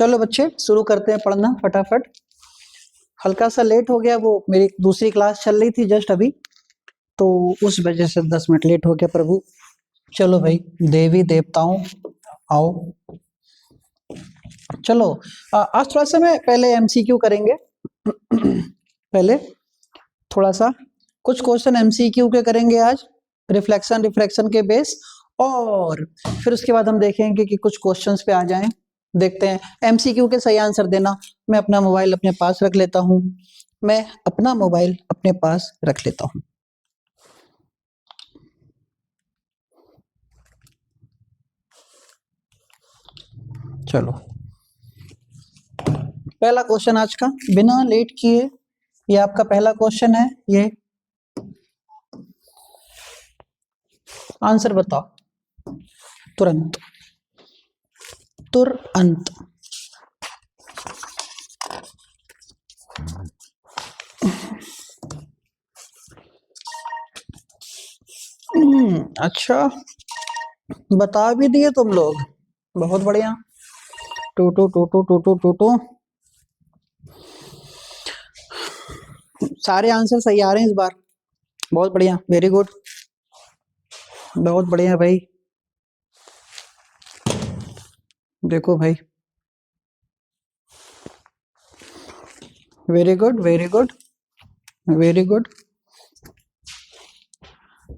चलो बच्चे शुरू करते हैं पढ़ना फटाफट। हल्का सा लेट हो गया, वो मेरी दूसरी क्लास चल रही थी जस्ट अभी, तो उस वजह से 10 मिनट लेट हो गया प्रभु। चलो भाई, देवी देवताओं आओ। चलो आज थोड़ा सा मैं पहले एमसीक्यू करेंगे। पहले थोड़ा सा कुछ क्वेश्चन एमसीक्यू के करेंगे आज, रिफ्लेक्शन के बेस, और फिर उसके बाद हम देखेंगे कि कुछ क्वेश्चंस पे आ जाएं। देखते हैं एमसीक्यू के सही आंसर देना। मैं अपना मोबाइल अपने पास रख लेता हूं, चलो पहला क्वेश्चन आज का बिना लेट किए, ये आपका पहला क्वेश्चन है। ये आंसर बताओ तुरंत तुरंत। अच्छा, बता भी दिए तुम लोग, बहुत बढ़िया। Two two two two two two two two सारे आंसर सही आ रहे हैं इस बार, बहुत बढ़िया, वेरी गुड, बहुत बढ़िया भाई। देखो भाई, very good very good very good.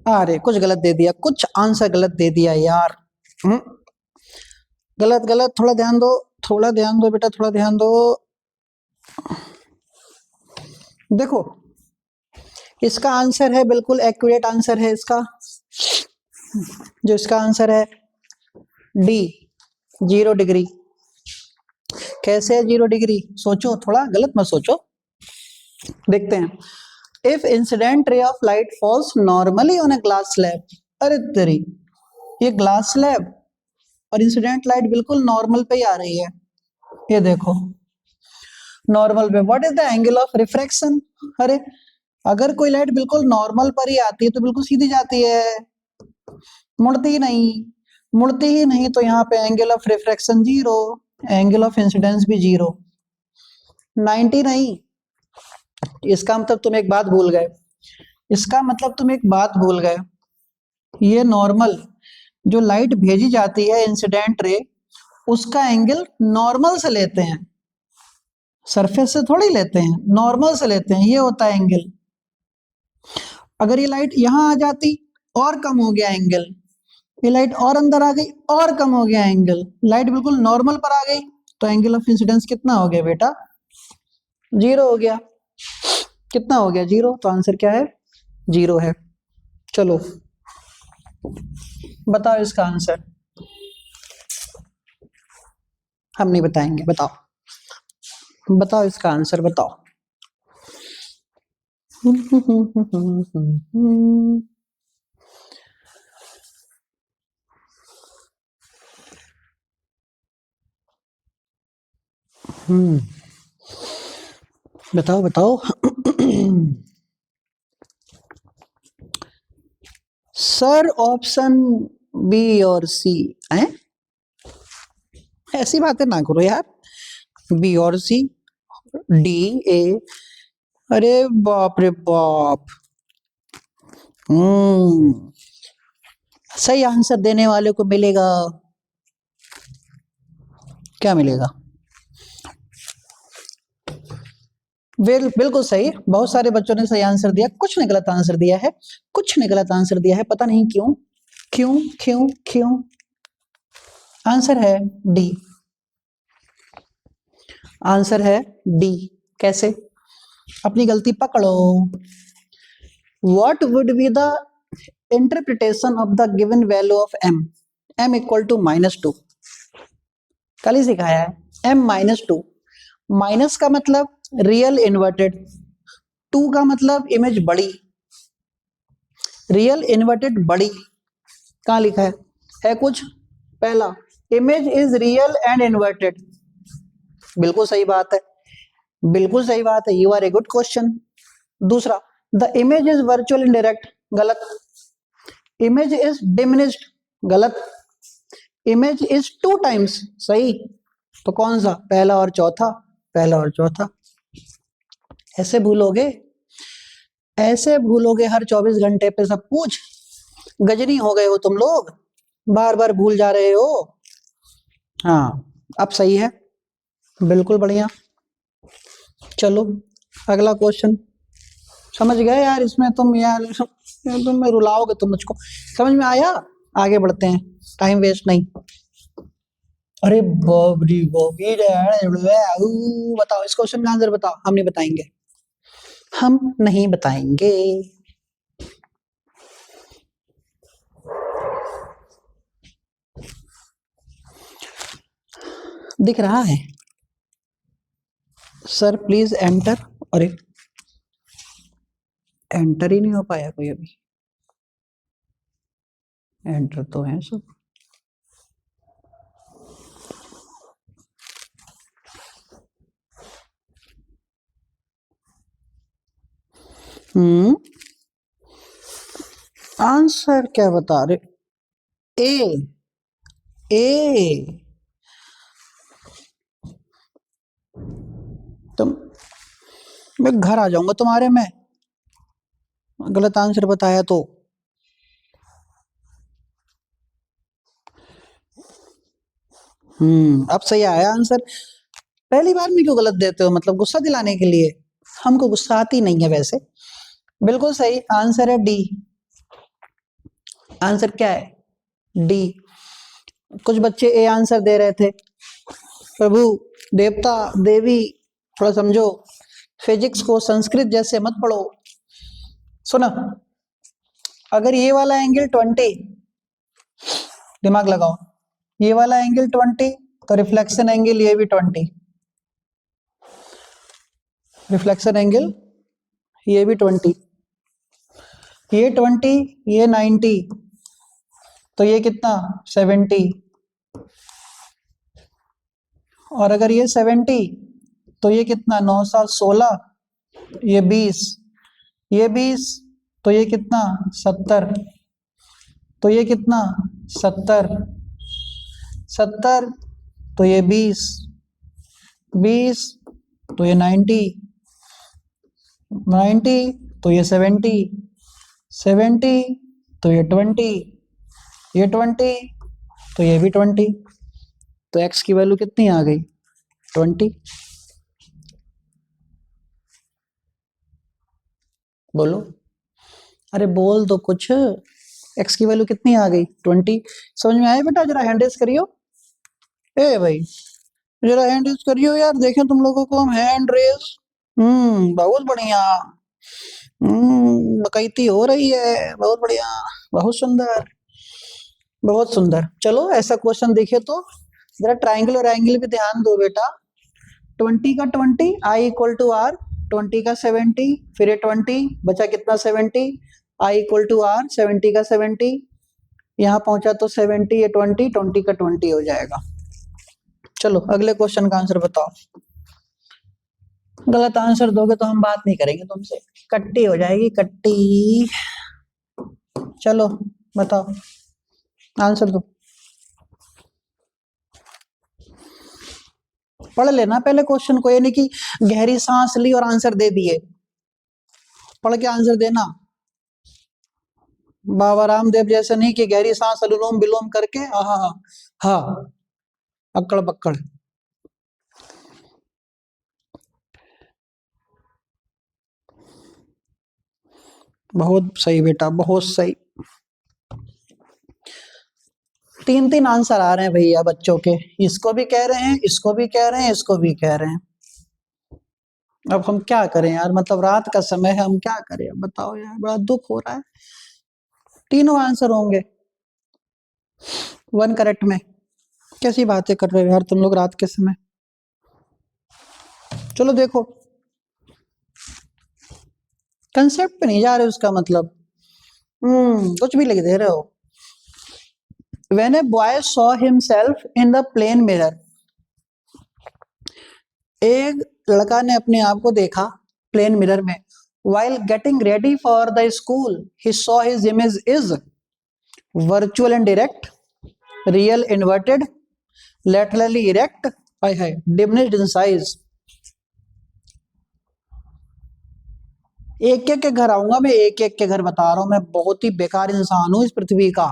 अरे कुछ गलत दे दिया, कुछ आंसर गलत दे दिया यार। गलत गलत, थोड़ा ध्यान दो, थोड़ा ध्यान दो बेटा, थोड़ा ध्यान दो। देखो इसका आंसर है, बिल्कुल एक्यूरेट आंसर है इसका, जो इसका आंसर है डी, 0 डिग्री। कैसे है 0 डिग्री? सोचो, थोड़ा गलत मत सोचो। देखते हैं, if incident ray of light falls normally on a glass slab. अरे तेरी, ये ग्लास स्लैब और इंसिडेंट लाइट बिल्कुल नॉर्मल पे ही आ रही है। ये देखो नॉर्मल पे, what is the angle of refraction? अरे अगर कोई लाइट बिल्कुल नॉर्मल पर ही आती है तो बिल्कुल सीधी जाती है, मुड़ती ही नहीं, मुड़ती ही नहीं, तो यहाँ पे angle of refraction 0, angle of incidence भी 0, 90 नहीं। इसका मतलब तुम एक बात भूल गए, इसका मतलब तुम एक बात भूल गए, ये नॉर्मल जो लाइट भेजी जाती है इंसिडेंट रे, उसका एंगल नॉर्मल से लेते हैं, सरफेस से थोड़ी लेते हैं, नॉर्मल से लेते हैं, ये होता है एंगल। अगर ये लाइट यहां आ जाती और कम हो गया एंगल, ये लाइट और अंदर आ गई और कम हो गया एंगल, लाइट बिल्कुल नॉर्मल पर आ गई तो एंगल ऑफ इंसिडेंस कितना हो गया बेटा? 0 हो गया। कितना हो गया? 0। तो आंसर क्या है? 0 है। चलो बताओ इसका आंसर। हम नहीं बताएंगे, बताओ बताओ इसका आंसर बताओ। बताओ बताओ। सर ऑप्शन बी और सी हैं? ऐसी बातें ना करो यार, बी और सी, डी ए, अरे बाप रे बाप। सही आंसर देने वाले को मिलेगा, क्या मिलेगा? बिल्कुल सही, बहुत सारे बच्चों ने सही आंसर दिया, कुछ ने गलत आंसर दिया है, कुछ ने गलत आंसर दिया है, पता नहीं क्यों क्यों क्यों क्यों। आंसर है डी, आंसर है डी। कैसे? अपनी गलती पकड़ो। What would be the interpretation of the given value of m? m equal to -2, कल ही सिखाया है। m -2, माइनस का मतलब रियल इन्वर्टेड, 2 का मतलब इमेज बड़ी, रियल इन्वर्टेड बड़ी, कहाँ लिखा है कुछ? पहला, image is real and inverted, बिल्कुल सही बात है, बिल्कुल सही बात है, you are a good question. दूसरा, the image is virtual indirect, गलत। इमेज इज डिमिनिश्ड, गलत। इमेज इज 2 टाइम्स, सही। तो कौन सा, पहला और चौथा, पहला और चौथा। ऐसे भूलोगे, ऐसे भूलोगे हर 24 घंटे पे सब कुछ? गजनी हो गए हो तुम लोग, बार बार भूल जा रहे हो। हाँ अब सही है, बिल्कुल बढ़िया। चलो अगला क्वेश्चन। समझ गए यार, इसमें तुम यार तुम रुलाओगे तुम मुझको। समझ में आया? आगे बढ़ते हैं, टाइम वेस्ट नहीं। अरे बाप रे बाप, बताओ इस क्वेश्चन का आंसर बताओ। हम नहीं बताएंगे, हम नहीं बताएंगे। दिख रहा है सर, प्लीज एंटर। अरे एंटर ही नहीं हो पाया कोई अभी। एंटर तो है सब। आंसर क्या बता रहे? ए, ए। तुम, मैं घर आ जाऊंगा तुम्हारे में, गलत आंसर बताया तो। अब सही आया आंसर। पहली बार में क्यों गलत देते हो, मतलब गुस्सा दिलाने के लिए? हमको गुस्सा आती नहीं है वैसे। बिल्कुल सही आंसर है डी। आंसर क्या है? डी। कुछ बच्चे ए आंसर दे रहे थे। प्रभु, देवता, देवी, थोड़ा समझो। फिजिक्स को संस्कृत जैसे मत पढ़ो। सुना, अगर ये वाला एंगल 20, दिमाग लगाओ, ये वाला एंगल 20 तो रिफ्लेक्शन एंगल ये भी 20, रिफ्लेक्शन एंगल ये भी 20, ये 20, ये 90, तो ये कितना 70, और अगर ये 70 तो ये कितना 9 7 16, ये 20, ये 20 तो ये कितना 70, तो ये कितना 70, 70 तो ये 20, 20 तो ये 90, 90 तो ये 70, 70 तो ये 20, ये 20 तो ये भी 20, तो x की वैल्यू कितनी आ गई 20। बोलो, अरे बोल दो कुछ, x की वैल्यू कितनी आ गई 20। समझ में आया बेटा? जरा हैंड रेज करियो। ए भाई जरा हैंड रेज करियो यार, देखें तुम लोगों को हम। हैंड रेज, बहुत बढ़िया। बकैती हो रही है, बहुत बढ़िया, बहुत सुंदर, बहुत सुंदर। चलो ऐसा क्वेश्चन देखिए तो जरा ट्राइंगल और एंगल पे ध्यान दो बेटा। 20 का 20 आई इक्वल टू आर, 20 का 70, फिर ये 20 बचा कितना 70, आई इक्वल टू आर, 70 का 70, यहाँ पहुंचा तो 70, ये 20, 20 का 20 हो जाएगा। चलो अगले क्वेश्चन का आंसर बताओ। गलत आंसर दोगे तो हम बात नहीं करेंगे तुमसे, कट्टी हो जाएगी, कट्टी। चलो बताओ आंसर दो। पढ़ लेना पहले क्वेश्चन को, ये नहीं कि गहरी सांस ली और आंसर दे दिए। पढ़ के आंसर देना। बाबा रामदेव जैसे नहीं कि गहरी सांस अनुलोम विलोम करके हा अक्कड़ बक्कड़। बहुत सही बेटा, बहुत सही। 3 आंसर आ रहे हैं भैया बच्चों के, इसको भी कह रहे हैं, इसको भी कह रहे हैं, इसको भी कह रहे हैं। अब हम क्या करें यार, मतलब रात का समय है, हम क्या करें अब बताओ यार, बड़ा दुख हो रहा है। तीनों आंसर होंगे 1 करेक्ट में। कैसी बातें कर रहे हो यार तुम लोग रात के समय। चलो देखो, कंसेप्ट पे नहीं जा रहे, उसका मतलब कुछ भी लिख दे रहे हो। When a boy saw himself in the plane mirror, एक लड़का ने अपने आप को देखा प्लेन मिरर में। While getting ready for the school, he saw his image is virtual and direct, real inverted, laterally erect, hi hi, diminished in size. एक एक के घर आऊंगा मैं, एक एक के घर बता रहा हूं मैं, बहुत ही बेकार इंसान हूं इस पृथ्वी का।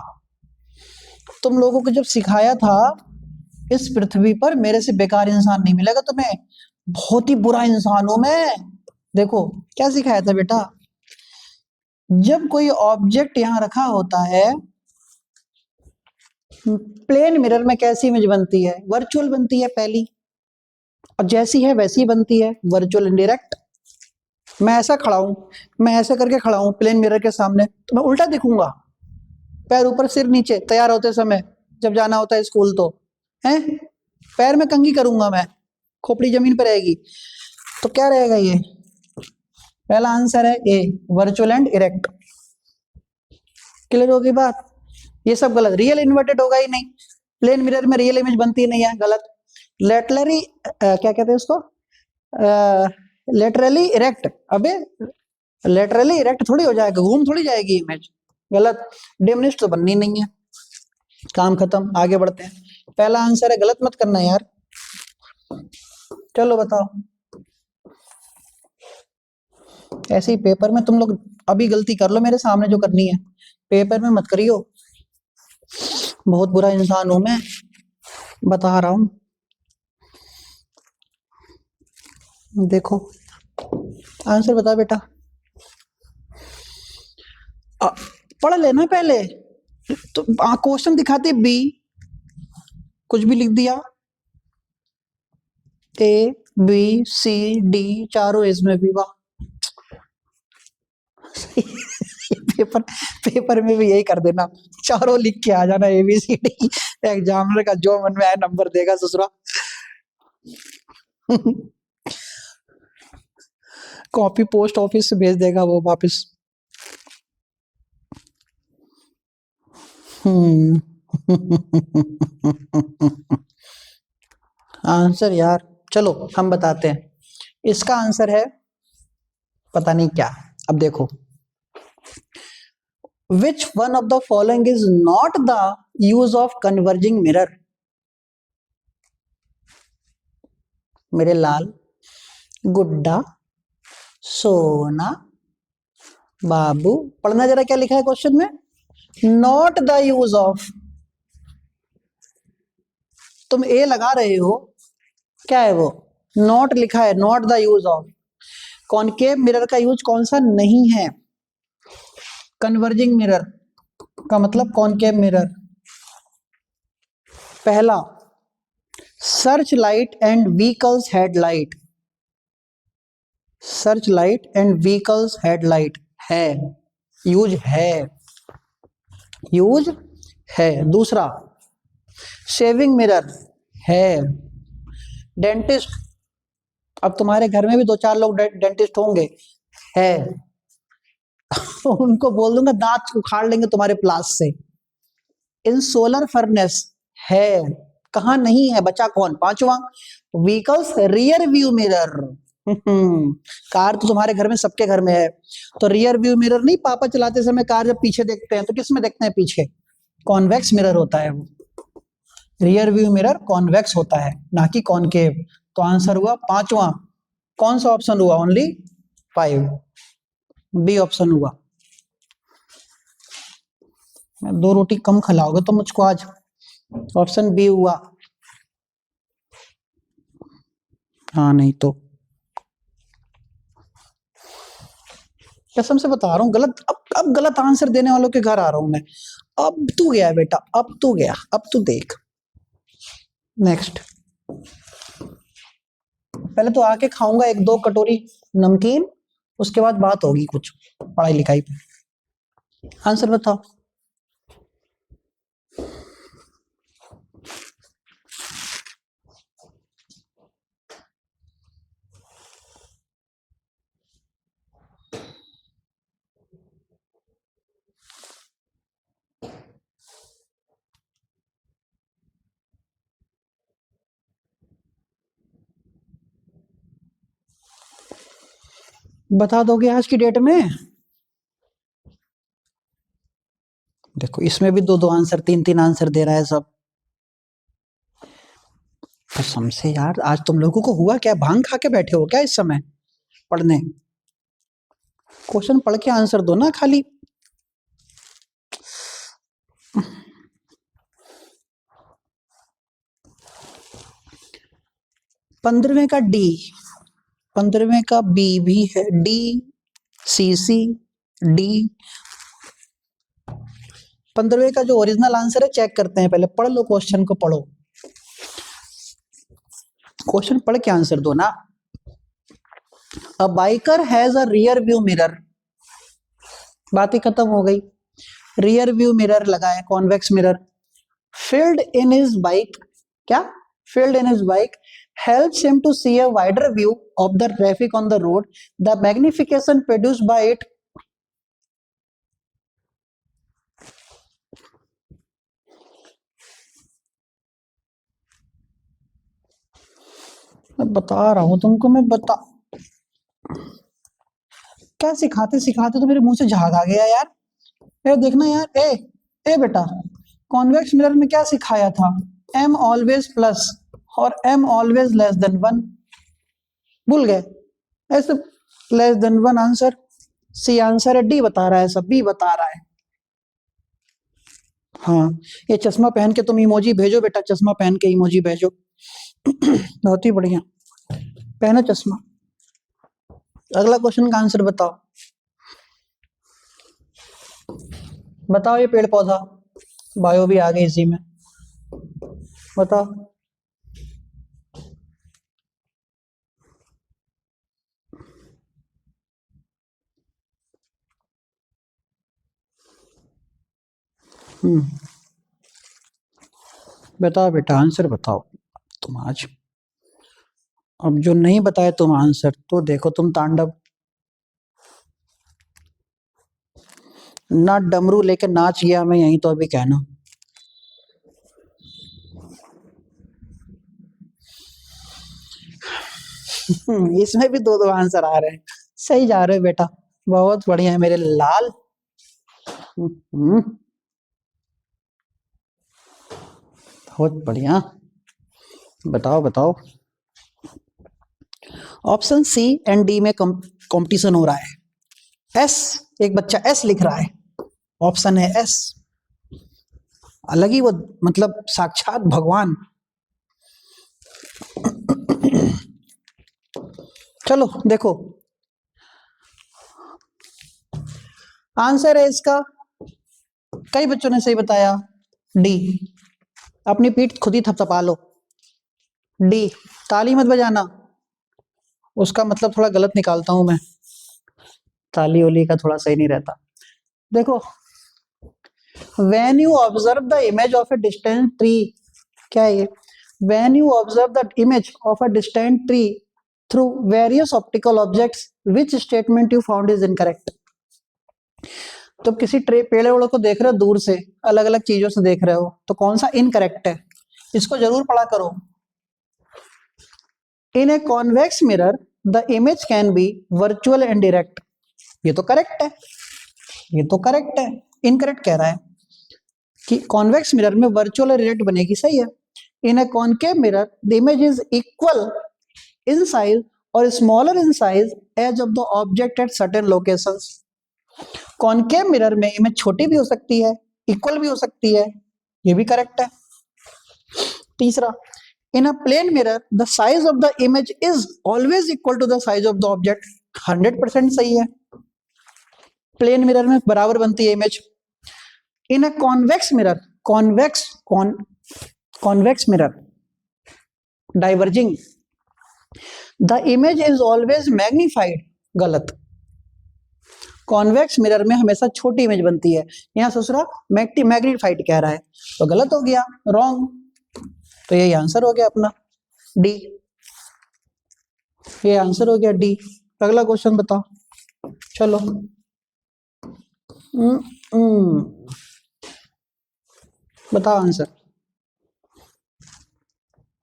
तुम लोगों को जब सिखाया था इस पृथ्वी पर मेरे से बेकार इंसान नहीं मिलेगा तुम्हें, बहुत ही बुरा इंसान हूं मैं। देखो क्या सिखाया था बेटा, जब कोई ऑब्जेक्ट यहां रखा होता है, प्लेन मिरर में कैसी इमेज बनती है, वर्चुअल बनती है पहली, और जैसी है वैसी बनती है, वर्चुअल इनडायरेक्ट। मैं ऐसा खड़ा हूं, मैं ऐसे करके खड़ा हूं प्लेन मिरर के सामने, तो मैं उल्टा दिखूंगा, पैर ऊपर सिर नीचे, तैयार होते समय जब जाना होता है स्कूल तो हैं, पैर में कंघी करूंगा मैं, खोपड़ी जमीन पर रहेगी। तो क्या रहेगा ये, पहला आंसर है ए, वर्चुअल एंड इरेक्ट। क्लियर होगी बात, ये सब गलत, रियल इन्वर्टेड होगा ही नहीं, प्लेन मिरर में रियल इमेज बनती नहीं है, गलत। लेटरली क्या कहते हैं उसको, लेटरली इरेक्ट, अबे लेटरली इरेक्ट थोड़ी हो जाएगा, घूम थोड़ी जाएगी इमेज, गलत। डिमिनिश्ड तो बननी नहीं है, काम खत्म, आगे बढ़ते हैं। पहला आंसर है, गलत मत करना यार। चलो बताओ, ऐसे ही पेपर में तुम लोग अभी गलती कर लो मेरे सामने जो करनी है, पेपर में मत करियो, बहुत बुरा इंसान हूं मैं, बता रहा हूं। देखो आंसर बता बेटा, पढ़ लेना पहले, तो क्वेश्चन दिखाते बी, कुछ भी लिख दिया, ए बी सी डी चारों इसमें भी, वाह। पेपर पेपर में भी यही कर देना, चारों लिख के आ जाना, ABCD, एग्जामिनर का जो मन में आए नंबर देगा ससुरा। कॉपी पोस्ट ऑफिस से भेज देगा वो वापस। आंसर यार, चलो हम बताते हैं, इसका आंसर है पता नहीं क्या। अब देखो, which one of the following is not the use of converging mirror? मेरे लाल, गुड्डा, सोना, बाबू, पढ़ना जरा क्या लिखा है क्वेश्चन में, नॉट द यूज ऑफ। तुम ए लगा रहे हो, क्या है वो, नॉट लिखा है, not the use of. Concave mirror का यूज कौन सा नहीं है, कन्वर्जिंग मिरर का मतलब कॉनकेव मिरर। पहला, search light and vehicles headlight, search light and vehicles headlight है, यूज है, यूज है। दूसरा, शेविंग मिरर है, डेंटिस्ट, अब तुम्हारे घर में भी 2-4 लोग डेंटिस्ट होंगे, है। उनको बोल दूंगा दांत उखाड़ लेंगे तुम्हारे प्लास से। इन सोलर फर्नेस है, कहा नहीं है, बचा कौन, पांचवा, vehicles rear view mirror. Car तो तुम्हारे घर में, सबके घर में है, तो रियर व्यू मिरर नहीं, पापा चलाते समय कार जब पीछे देखते हैं तो किस में देखते हैं, पीछे, कॉन्वेक्स मिरर होता है वो, रियर व्यू मिरर कॉन्वेक्स होता है, ना कि कॉनकेव। तो आंसर हुआ पांचवा, कौन सा ऑप्शन हुआ, ओनली 5, बी ऑप्शन हुआ। मैं 2 रोटी कम खिलाओगे तो मुझको आज, ऑप्शन बी हुआ। हाँ नहीं तो, कसम से बता रहा हूँ गलत, अब गलत आंसर देने वालों के घर आ रहा हूं मैं। अब तू गया बेटा, अब तू गया, अब तू देख। नेक्स्ट, पहले तो आके खाऊंगा 1-2 कटोरी नमकीन, उसके बाद बात होगी कुछ पढ़ाई लिखाई पे। आंसर बताओ, बता दोगे आज की डेट में। देखो इसमें भी 2-2 आंसर, 3-3 आंसर दे रहा है सब। कसम से यार, आज तुम लोगों को हुआ क्या? भांग खा के बैठे हो क्या इस समय पढ़ने? क्वेश्चन पढ़ के आंसर दो ना खाली। पंद्रहवें का डी, पंद्रहवें का बी भी है, डी सी सी डी। पंद्रहवें का जो ओरिजिनल आंसर है चेक करते हैं, पहले पढ़ लो क्वेश्चन को, पढ़ो क्वेश्चन पढ़ के आंसर दो ना। A biker has a rear view mirror, बात ही खत्म हो गई। रियर व्यू मिरर लगाए, convex mirror. Field in his bike, क्या? Field in his bike helps him to see a wider view of the traffic on the road. The magnification produced by it मैं बता रहा हूं तुमको, मैं बता, क्या सिखाते सिखाते तो मेरे मुंह से झाग आ गया यार। ये देखना यार, ए बेटा, कॉन्वेक्स मिरर में क्या सिखाया था? m ऑलवेज प्लस और m ऑलवेज लेस देन 1, भूल गए? ऐसे less than 1 answer, C answer है, डी बता रहा है, सब बी बता रहा है। हाँ, ये चश्मा पहन के तुम इमोजी भेजो बेटा, चश्मा पहन के इमोजी भेजो। बहुत ही बढ़िया, पहनो चश्मा। अगला क्वेश्चन का आंसर बताओ, बताओ। ये पेड़ पौधा, बायो भी आ गई इसी में, बताओ। बताओ बेटा, आंसर बताओ तुम आज। अब जो नहीं बताए तुम आंसर, तो देखो तुम तांडव। ना डमरू लेके नाच गया मैं यहीं, तो अभी कहना। इसमें भी दो दो आंसर आ रहे हैं, सही जा रहे हो बेटा, बहुत बढ़िया है मेरे लाल। बहुत बढ़िया, बताओ बताओ। ऑप्शन सी एंड डी में कंपटीशन हो रहा है। एस, एक बच्चा एस लिख रहा है, ऑप्शन है एस। अलग ही वो, मतलब साक्षात भगवान। चलो देखो, आंसर है इसका, कई बच्चों ने सही बताया, डी। अपनी पीठ खुद ही थपथपा लो, डी। ताली मत बजाना, उसका मतलब थोड़ा गलत निकालता हूं मैं, ताली ओली का थोड़ा सही नहीं रहता। देखो, when you observe the image of a distant tree, क्या है ये? when you observe the image of a distant tree through various optical objects, which statement you found is incorrect? तो किसी पेड़ वेड़ों को देख रहे हो दूर से, अलग अलग चीजों से देख रहे हो, तो कौन सा इनकरेक्ट है? इसको जरूर पढ़ा करो। In a convex mirror the image can be virtual and direct, ये तो करेक्ट है, ये तो करेक्ट है। इनकरेक्ट कह रहा है कि कॉन्वेक्स मिरर में वर्चुअल और डायरेक्ट बनेगी, सही है। In a concave mirror the image is equal in size और smaller in size as of the object at certain locations. Concave mirror में इमेज छोटी भी हो सकती है, इक्वल भी हो सकती है, ये भी करेक्ट है। तीसरा, in a plane mirror the size of the image is always equal to the size of the object, 100% सही है, प्लेन मिरर में बराबर बनती है image. In a convex mirror, convex mirror diverging the image is always magnified, गलत। Convex mirror में हमेशा छोटी इमेज बनती है, यहां ससुरा मैग्नीफाइड कह रहा है, तो गलत हो गया, रॉन्ग। तो यही आंसर हो गया अपना, डी। ये आंसर हो गया डी। अगला क्वेश्चन बताओ, चलो। बताओ आंसर,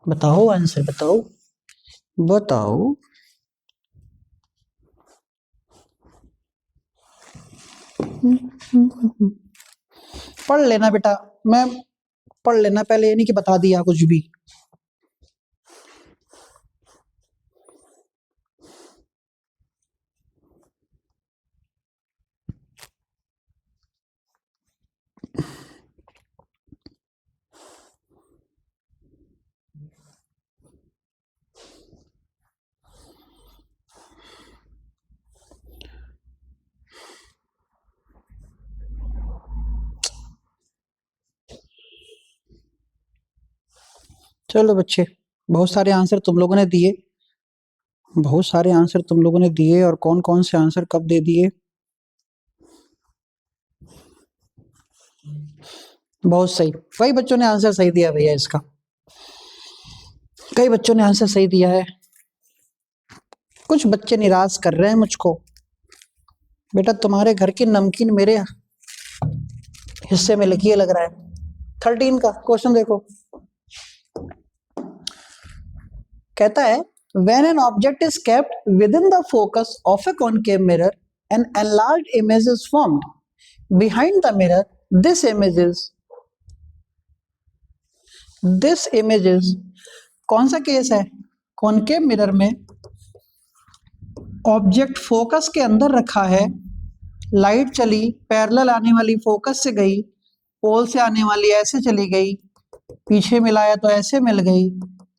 बताओ आंसर, बताओ बताओ। पढ़ लेना बेटा, मैं पढ़ लेना पहले, ये नहीं कि बता दिया कुछ भी। चलो बच्चे, बहुत सारे आंसर तुम लोगों ने दिए, बहुत सारे आंसर तुम लोगों ने दिए, और कौन कौन से आंसर कब दे दिए, बहुत सही। कई बच्चों ने आंसर सही दिया भैया इसका, कई बच्चों ने आंसर सही दिया है। कुछ बच्चे निराश कर रहे हैं मुझको, बेटा तुम्हारे घर की नमकीन मेरे हिस्से में लिखी है लग रहा है। 13 का क्वेश्चन देखो, कहता है when an object is kept within the focus of a concave mirror, an enlarged image is formed behind the mirror. This image is कौन सा केस है? कॉनकेव मिरर में ऑब्जेक्ट फोकस के अंदर रखा है, लाइट चली, पैरेलल आने वाली फोकस से गई, पोल से आने वाली ऐसे चली गई, पीछे मिलाया तो ऐसे मिल गई,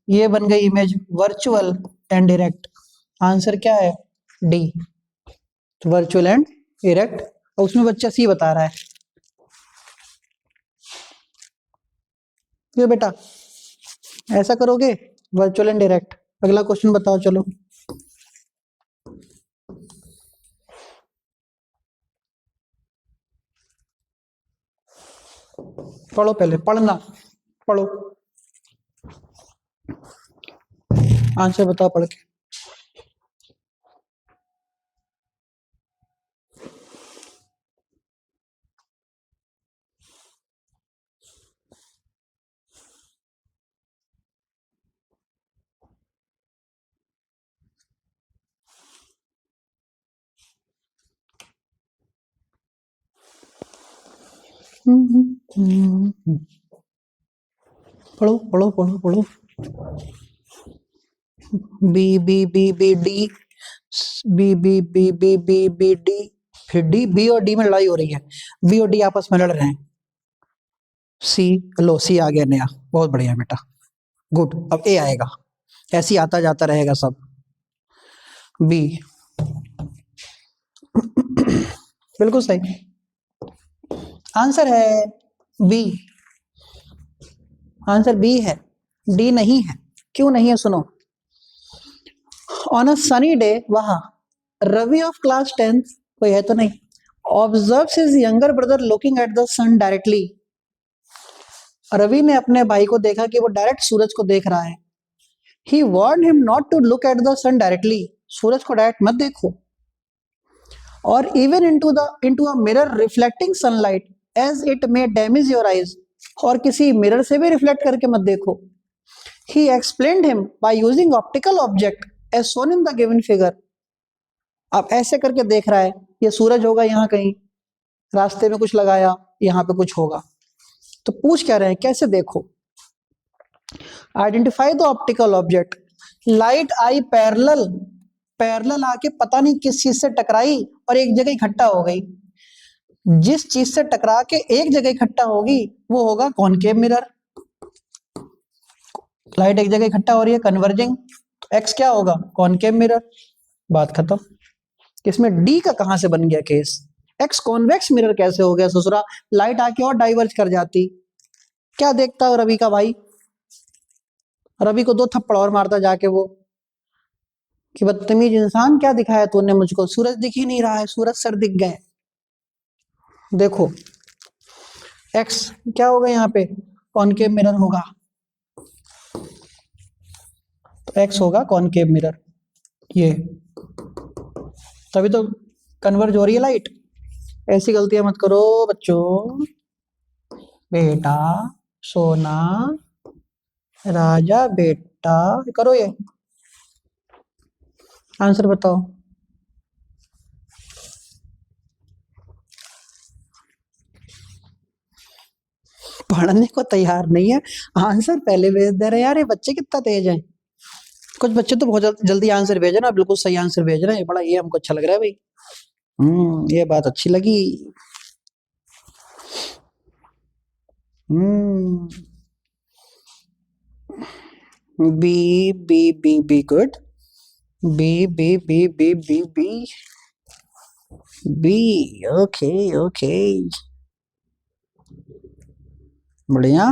ये बन गई image virtual and direct. Answer क्या है? D, virtual and direct. और उसमें बच्चा सी बता रहा है। ये बेटा ऐसा करोगे, वर्चुअल एंड डायरेक्ट। अगला क्वेश्चन बताओ चलो। पढ़ो, पहले पढ़ना, पढ़ो, आंसर बताओ पढ़ के। पढ़ो पढ़ो पढ़ो पढ़ो। B B B B D, B B B B B B D, फिर डी, बी और डी में लड़ाई हो रही है, बी और डी आपस में लड़ रहे हैं। सी, लो सी आ गया नया, बहुत बढ़िया बेटा, गुड। अब ए आएगा, ऐसे ही आता जाता रहेगा सब। बी बिल्कुल सही आंसर है, बी, आंसर बी है, डी नहीं है। क्यों नहीं है सुनो। ऑन अ सनी डे, वहां रवि ऑफ क्लास 10th, कोई है तो नहीं, observes his younger brother looking at the sun directly. Ravi ने अपने भाई को देखा कि वो डायरेक्ट सूरज को देख रहा है। He warn him not to look at the sun directly, सूरज को डायरेक्ट मत देखो। और even into a mirror reflecting sunlight as it may damage your eyes, और किसी मिरर से भी रिफ्लेक्ट करके मत देखो। He explained him by using optical object as shown in the given figure. अब ऐसे करके देख रहा है, ये सूरज होगा यहाँ कहीं, रास्ते में कुछ लगाया, यहाँ पे कुछ होगा। तो पूछ क्या रहे हैं, कैसे देखो। Identify the optical object. Light I parallel, parallel आके पता नहीं किस चीज से टकराई और एक जगह इकट्ठा हो गई। जिस चीज से टकरा के एक जगह इकट्ठा होगी वो होगा कॉनकेव मिरर। लाइट एक जगह इकट्ठा हो रही है, कन्वर्जिंग, एक्स क्या होगा? Concave mirror. बात खत्म। इसमें डी का कहां से बन गया केस? एक्स कॉन्वेक्स मिरर कैसे हो गया ससुरा? लाइट आके और डाइवर्ज कर जाती। क्या देखता है रवि का भाई? रवि को 2 थप्पड़ और मारता जाके वो, कि बदतमीज इंसान, क्या दिखाया तूने मुझको? सूरज दिख ही नहीं रहा है, सूरज सर दिख गए। देखो एक्स क्या होगा यहाँ पे? कॉनकेव मिरर होगा, तो एक्स होगा कॉनकेव मिरर। ये तभी तो कन्वर्ज हो रही है लाइट। ऐसी गलतियां मत करो बच्चों, बेटा सोना राजा बेटा, करो ये। आंसर बताओ। पढ़ने को तैयार नहीं है, आंसर पहले भेज दे रहे यार, ये बच्चे कितना तेज हैं। कुछ बच्चे तो बहुत जल्दी आंसर भेज रहे ना, बिल्कुल सही आंसर भेज रहे हैं, बड़ा ये हमको अच्छा लग रहा है भाई। ये बात अच्छी लगी। B B B B good, B B B B B B B, okay okay, बढ़िया।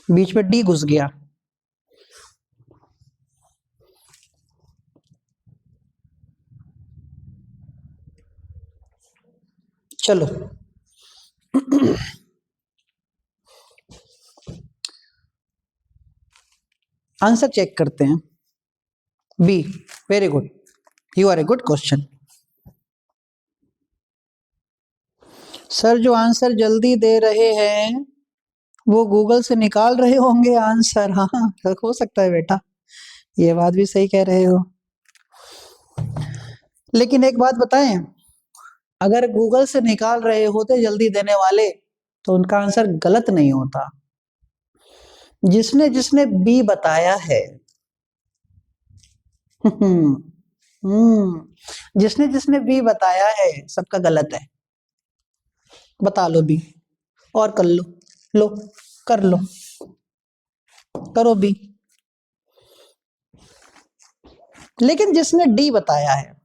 बीच में डी घुस गया। चलो आंसर चेक करते हैं। B, very good, you are a good question. Sir जो आंसर जल्दी दे रहे हैं वो गूगल से निकाल रहे होंगे आंसर। हाँ हो सकता है बेटा, ये बात भी सही कह रहे हो। लेकिन एक बात बताएं, अगर गूगल से निकाल रहे होते जल्दी देने वाले तो उनका आंसर गलत नहीं होता। जिसने जिसने बी बताया है जिसने जिसने बी बताया है सबका गलत है। बता लो बी और कर लो, लो कर लो, करो बी। लेकिन जिसने डी बताया है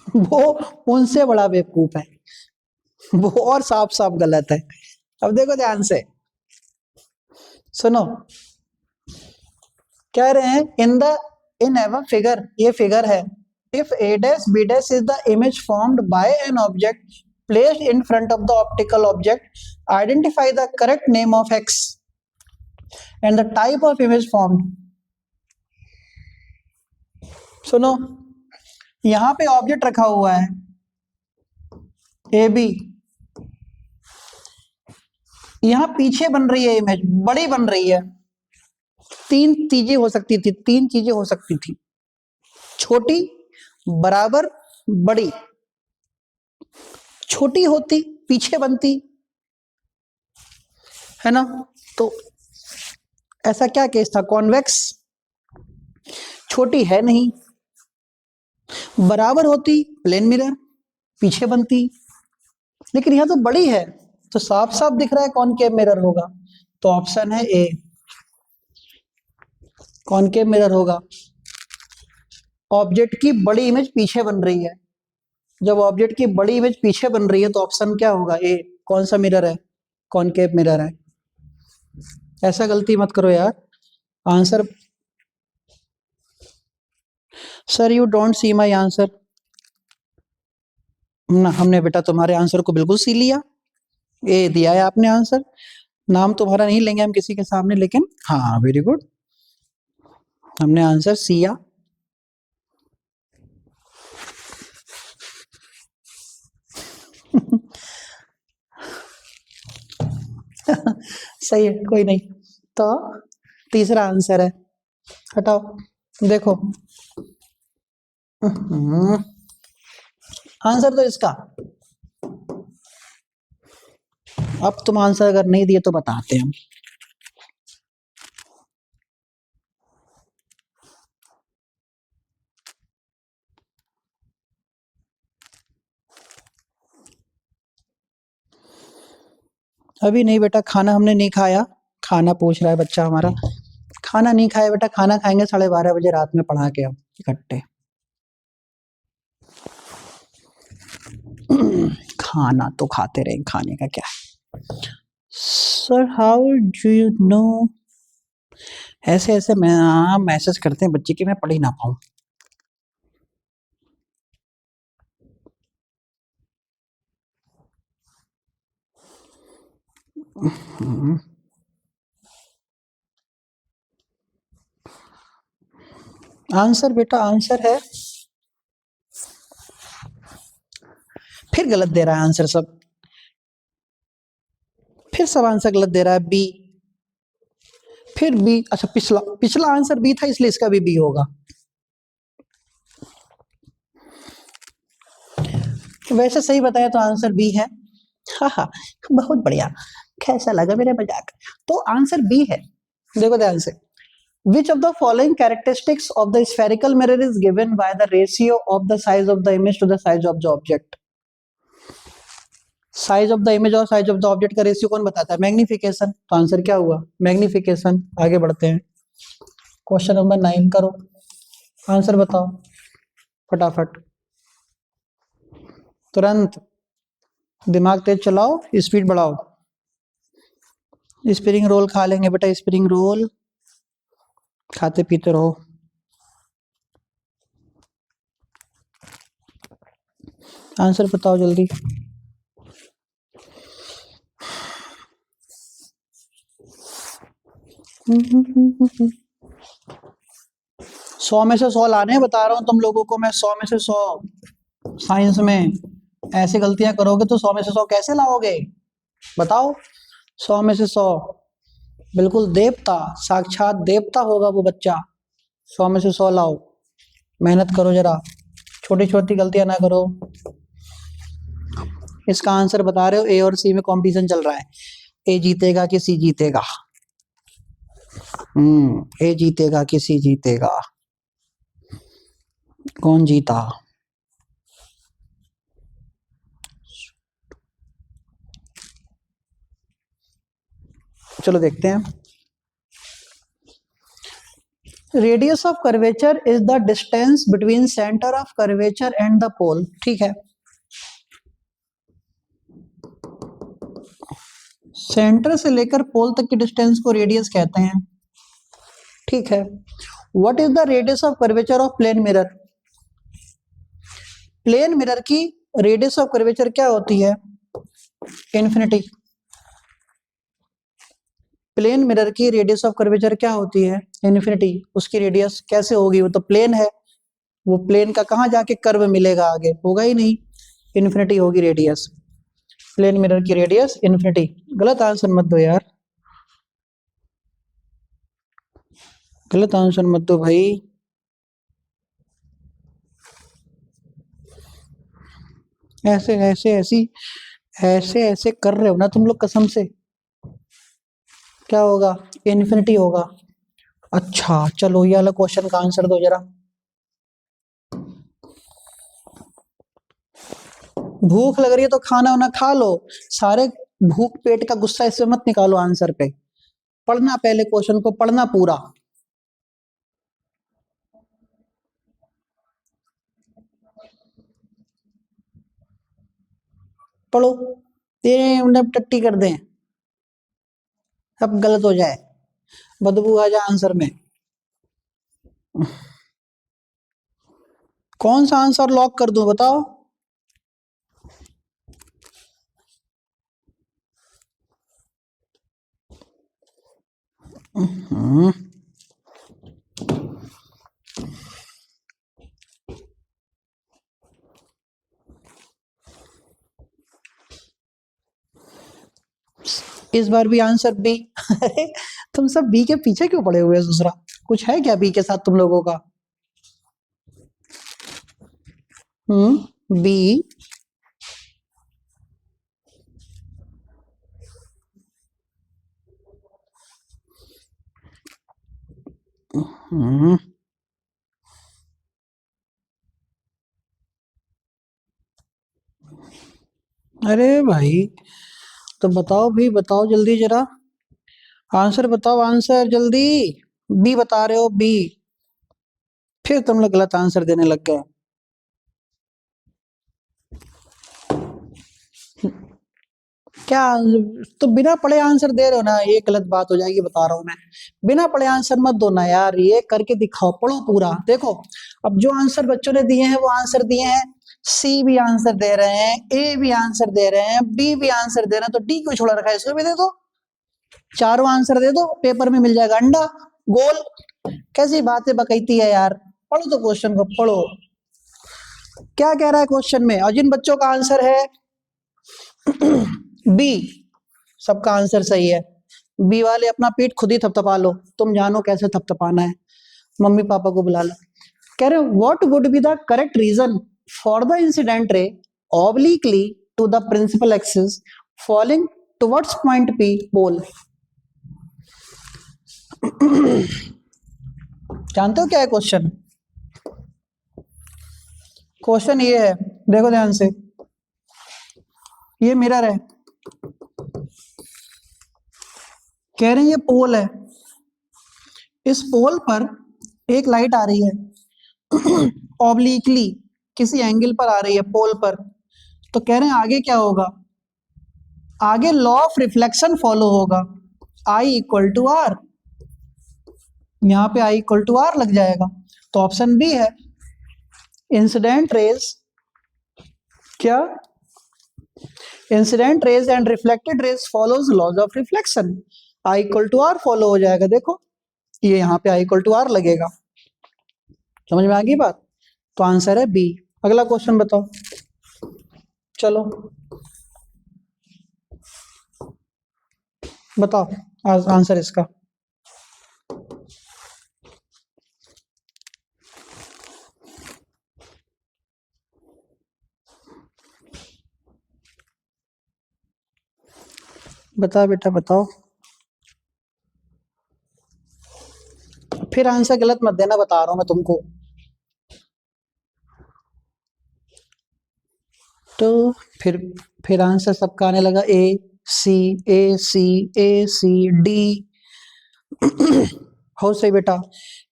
वो उनसे बड़ा बेवकूफ है, वो और साफ साफ गलत है। अब देखो ध्यान से सुनो, कह रहे हैं इन एव फिगर, ये फिगर है, if a dash b dash is the image formed by an object placed in front of the optical object, identify the correct name of x and the type of image formed। सुनो, यहां पे object रखा हुआ है A B, यहां पीछे बन रही है इमेज, बड़ी बन रही है। तीन चीजें हो सकती थी, तीन चीजें हो सकती थी, छोटी, बराबर, बड़ी। छोटी होती पीछे बनती है ना, तो ऐसा क्या केस था, कॉन्वेक्स। छोटी है नहीं, बराबर होती प्लेन मिरर, पीछे बनती। लेकिन यहां तो बड़ी है, तो साफ साफ दिख रहा है कॉनकेव मिरर होगा। तो ऑप्शन है ए, कॉनकेव मिरर होगा। ऑब्जेक्ट की बड़ी इमेज पीछे बन रही है, जब ऑब्जेक्ट की बड़ी इमेज पीछे बन रही है तो ऑप्शन क्या होगा, ए। कौन सा मिरर है, कॉनकेव मिरर है। ऐसा गलती मत करो यार, answer. Sir you don't see my answer. ना, हमने बेटा तुम्हारे आंसर को बिल्कुल सी लिया, ए दिया है आपने आंसर। नाम तुम्हारा नहीं लेंगे हम किसी के सामने, लेकिन हाँ वेरी गुड, हमने आंसर सिया। सही है, कोई नहीं। तो तीसरा आंसर है, हटाओ देखो। आंसर तो इसका, अब तुम आंसर अगर नहीं दिए तो बताते हैं हम। अभी नहीं बेटा, खाना हमने नहीं खाया। खाना पूछ रहा है बच्चा हमारा, खाना नहीं खाया बेटा, खाना खाएंगे 12:30 बजे रात में पढ़ा के हम इकट्ठे। खाना तो खाते रहे, खाने का क्या। Sir how do you know, ऐसे ऐसे मैं मैसेज करते हैं बच्चे की मैं पढ़ ही ना पाऊं। आंसर बेटा, आंसर है, फिर गलत दे रहा है आंसर सब, फिर सब आंसर गलत दे रहा है। बी, फिर बी। अच्छा, पिछला पिछला आंसर बी था, इसलिए इसका भी बी होगा। वैसे सही बताया तो आंसर बी है। हाँ हाँ, बहुत बढ़िया, कैसा लगा मेरा मजाक। तो आंसर बी है। देखो ध्यान से, which of the following characteristics of the spherical mirror is given by the ratio of the size of the image to the size of the object। Size of the image और size of the object का ratio कौन बताता है? Magnification. तो answer क्या हुआ? Magnification. आगे बढ़ते हैं, क्वेश्चन नंबर 9 करो, आंसर बताओ फटाफट, तुरंत, दिमाग तेज चलाओ, स्पीड बढ़ाओ। स्प्रिंग रोल खा लेंगे बेटा, स्प्रिंग रोल खाते पीते रहो। आंसर बताओ जल्दी। सौ में से 100 लाने हैं, बता रहा हूं तुम लोगों को मैं, 100 में से 100। साइंस में ऐसे गलतियां करोगे तो 100 में से 100 कैसे लाओगे? बताओ। 100 में से 100, बिल्कुल देवता, साक्षात देवता होगा वो बच्चा। 100 में से 100 लाओ, मेहनत करो जरा, छोटी छोटी गलतियां ना करो। इसका आंसर बता रहे हो, ए और सी में कंपटीशन चल रहा है, ए जीतेगा कि सी जीतेगा। ए जीतेगा कि सी जीतेगा, कौन जीता? चलो देखते हैं। Radius of curvature is the distance between centre of curvature and the pole. ठीक है, सेंटर से लेकर पोल तक की डिस्टेंस को रेडियस कहते हैं। ठीक है, what is the radius of curvature of plane mirror? Plane mirror की रेडियस ऑफ कर्वेचर क्या होती है? इन्फिनिटी। प्लेन मिरर की रेडियस ऑफ कर्वेचर क्या होती है? इन्फिनिटी। उसकी रेडियस कैसे होगी? वो तो प्लेन है, वो प्लेन का कहां जाके कर्व मिलेगा? आगे होगा ही नहीं, इन्फिनिटी होगी रेडियस। प्लेन मिरर की रेडियस इन्फिनिटी। गलत आंसर मत दो यार, गलत आंसर मत दो भाई। ऐसे ऐसे ऐसी ऐसे ऐसे कर रहे हो ना तुम लोग कसम से। क्या होगा? इन्फिनिटी होगा। अच्छा चलो, ये वाला क्वेश्चन का आंसर दो जरा। भूख लग रही है तो खाना वाना खा लो, सारे भूख पेट का गुस्सा इससे मत निकालो आंसर पे। पढ़ना पहले, क्वेश्चन को पढ़ना पूरा। पढ़ो, तेरे टट्टी कर दें, सब गलत हो जाए, बदबू आ जाए आंसर में। कौन सा आंसर लॉक कर दूं बताओ? इस बार भी आंसर बी। तुम सब बी के पीछे क्यों पड़े हुए हो? दूसरा कुछ है क्या बी के साथ तुम लोगों का? बी। अरे भाई, तो बताओ भी, बताओ जल्दी जरा, आंसर बताओ, आंसर जल्दी। बी बता रहे हो, बी। फिर तुम लोग गलत आंसर देने लग गए। क्या? तो बिना पढ़े आंसर दे रहे हो ना, ये गलत बात हो जाएगी, बता रहा हूं मैं। बिना पढ़े आंसर मत दो ना यार, ये करके दिखाओ, पढ़ो पूरा। देखो, अब जो आंसर बच्चों ने दिए हैं वो आंसर दिए हैं, सी भी आंसर दे रहे हैं, ए भी आंसर दे रहे हैं, बी भी आंसर दे रहे हैं, तो डी क्यों छोड़ रखा है? इसको भी दे दो, चारों आंसर दे दो, पेपर में मिल जाएगा अंडा गोल। कैसी बातें बकैती है यार, पढ़ो तो क्वेश्चन को, पढ़ो क्या कह रहा है क्वेश्चन में। और जिन बच्चों का आंसर है बी, सबका आंसर सही है। बी वाले अपना पीठ खुद ही थपथपा लो, तुम जानो कैसे थपथपाना है, मम्मी पापा को बुला लो। कह रहे what would be the correct reason for the incident ray obliquely to the principal axis falling towards point P pole. जानते हो क्या है क्वेश्चन? क्वेश्चन ये है, देखो ध्यान से, ये मिरर है, कह रहे हैं ये पोल है, इस पोल पर एक लाइट आ रही है ऑब्लिकली, किसी एंगल पर आ रही है पोल पर, तो कह रहे हैं आगे क्या होगा, आगे लॉ ऑफ रिफ्लेक्शन फॉलो होगा, आई इक्वल टू आर, यहां पे आई इक्वल टू आर लग जाएगा। तो ऑप्शन बी है, इंसिडेंट रेज, क्या, incident rays and reflected rays follows laws of reflection, I equal to R follow हो जाएगा। देखो ये यहाँ पे आई इक्वल टू आर लगेगा, समझ में आ गई बात। तो आंसर है बी। अगला क्वेश्चन बताओ, चलो बताओ आंसर इसका। बताओ बेटा बताओ, फिर आंसर गलत मत देना, बता रहा हूं मैं तुमको। तो फिर आंसर सबका आने लगा ए सी ए सी ए सी डी। हो सही बेटा,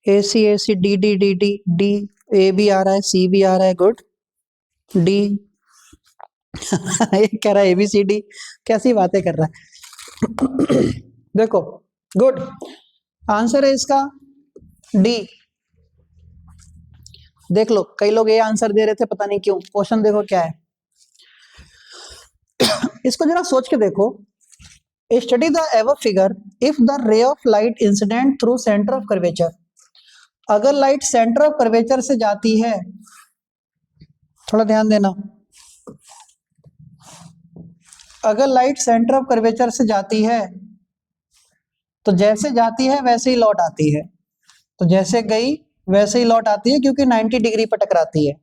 A C D D D D D, A भी आ रहा है सी भी आ रहा है, गुड। डी ये कह रहा है ABCD, कैसी बातें कर रहा है देखो, गुड, आंसर है इसका डी। देख लो कई लोग ये आंसर दे रहे थे, पता नहीं क्यों। क्वेश्चन देखो क्या है, इसको जरा सोच के देखो। Study the ever figure if the ray of light incident through centre of curvature, अगर लाइट सेंटर ऑफ कर्वेचर से जाती है, थोड़ा ध्यान देना, अगर लाइट सेंटर ऑफ कर्वेचर से जाती है तो जैसे जाती है वैसे ही लौट आती है, तो जैसे गई वैसे ही लौट आती है, क्योंकि 90 डिग्री पर टकराती है,